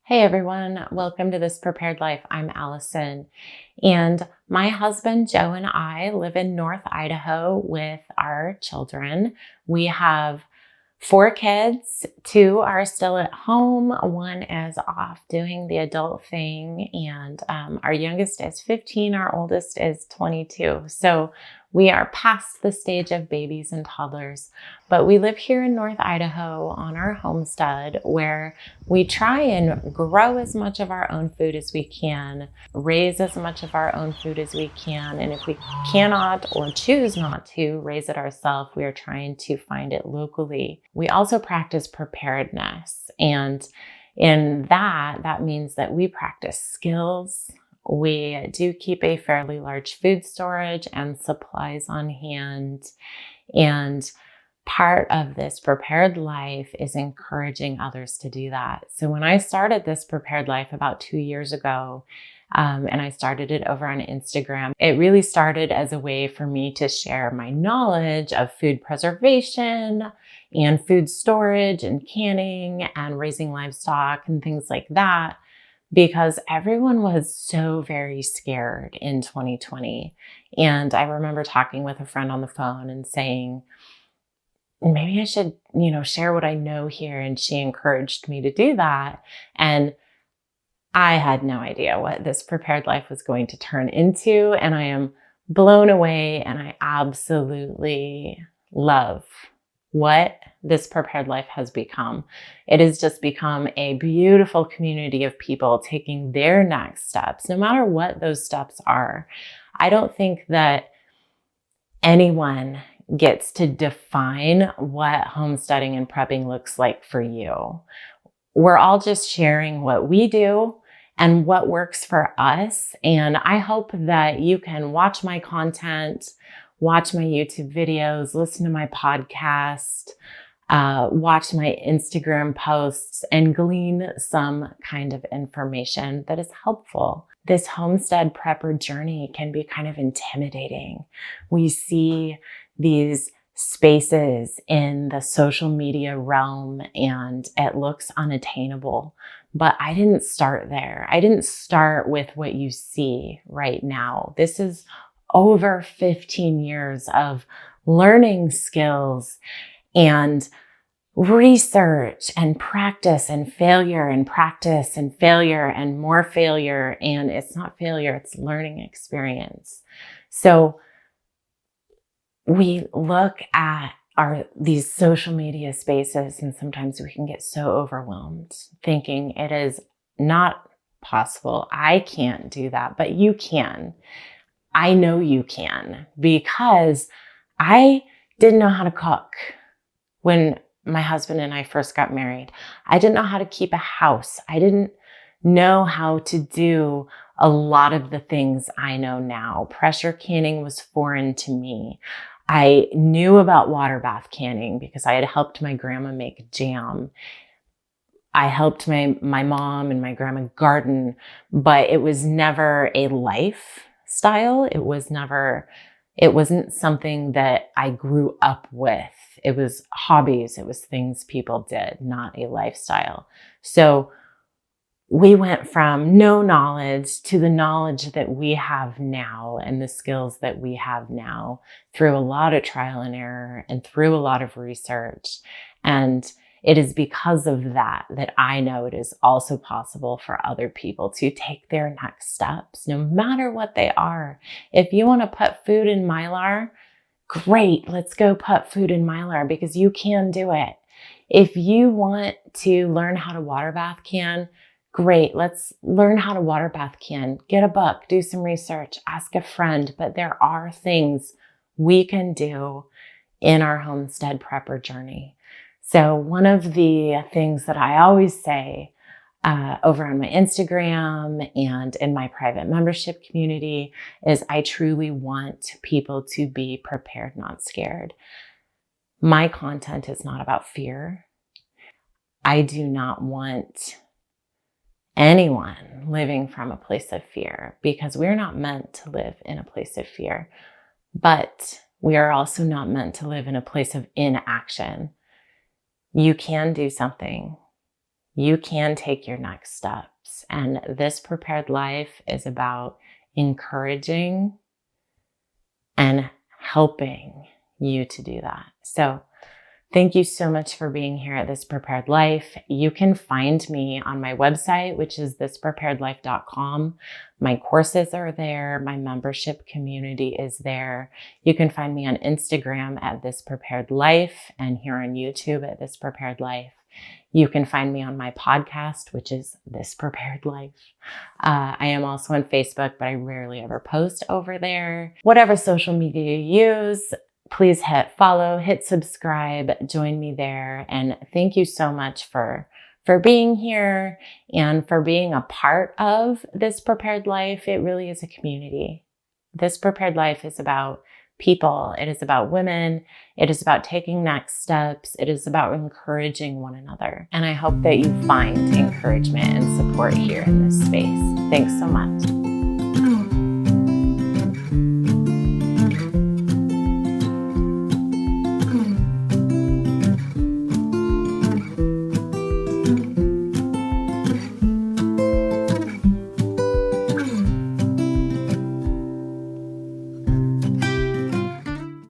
Hey everyone, welcome to This Prepared Life. I'm Allison, and my husband Joe and I live in North Idaho with our children. We have 4 kids. 2 are still at home. 1 is off doing the adult thing, and our youngest is 15. Our oldest is 22. So we are past the stage of babies and toddlers, but we live here in North Idaho on our homestead where we try and grow as much of our own food as we can, raise as much of our own food as we can, and if we cannot or choose not to raise it ourselves, we are trying to find it locally. We also practice preparedness, and in that means that we practice skills. We do keep a fairly large food storage and supplies on hand, and part of this prepared life is encouraging others to do that. So when I started this prepared life about 2 years ago, and I started it over on Instagram, it really started as a way for me to share my knowledge of food preservation and food storage and canning and raising livestock and things like that, because everyone was so very scared in 2020. And I remember talking with a friend on the phone and saying, maybe I should, share what I know here. And she encouraged me to do that. And I had no idea what this prepared life was going to turn into. And I am blown away, and I absolutely love what this prepared life has become. It has just become a beautiful community of people taking their next steps, no matter what those steps are. I don't think that anyone gets to define what homesteading and prepping looks like for you. We're all just sharing what we do and what works for us. And I hope that you can watch my content, watch my YouTube videos, listen to my podcast, watch my Instagram posts, and glean some kind of information that is helpful. This homestead prepper journey can be kind of intimidating. We see these spaces in the social media realm and it looks unattainable. But I didn't start there. I didn't start with what you see right now. This is over 15 years of learning skills and research and practice and failure and practice and failure and more failure. And it's not failure, it's learning experience. So we look at these social media spaces, and sometimes we can get so overwhelmed thinking it is not possible. I can't do that, but you can. I know you can, because I didn't know how to cook when my husband and I first got married. I didn't know how to keep a house. I didn't know how to do a lot of the things I know now. Pressure canning was foreign to me. I knew about water bath canning because I had helped my grandma make jam. I helped my mom and my grandma garden, but it was never a lifestyle. It wasn't something that I grew up with. It was hobbies. It was things people did, not a lifestyle. So we went from no knowledge to the knowledge that we have now and the skills that we have now through a lot of trial and error and through a lot of research. And it is because of that I know it is also possible for other people to take their next steps, no matter what they are. If you want to put food in Mylar, great, let's go put food in Mylar, because you can do it. If you want to learn how to water bath can, great, let's learn how to water bath can. Get a book, do some research, ask a friend, but there are things we can do in our homestead prepper journey. So one of the things that I always say over on my Instagram and in my private membership community is I truly want people to be prepared, not scared. My content is not about fear. I do not want anyone living from a place of fear, because we're not meant to live in a place of fear, but we are also not meant to live in a place of inaction. You can do something. you can take your next steps. And this prepared life is about encouraging and helping you to do that. So thank you so much for being here at This Prepared Life. You can find me on my website, which is thispreparedlife.com. My courses are there. My membership community is there. You can find me on Instagram at This Prepared Life and here on YouTube at This Prepared Life. You can find me on my podcast, which is This Prepared Life. I am also on Facebook, but I rarely ever post over there. Whatever social media you use, please hit follow, hit subscribe, join me there. And thank you so much for being here and for being a part of This Prepared Life. It really is a community. This Prepared Life is about people. It is about women. It is about taking next steps. It is about encouraging one another. And I hope that you find encouragement and support here in this space. Thanks so much.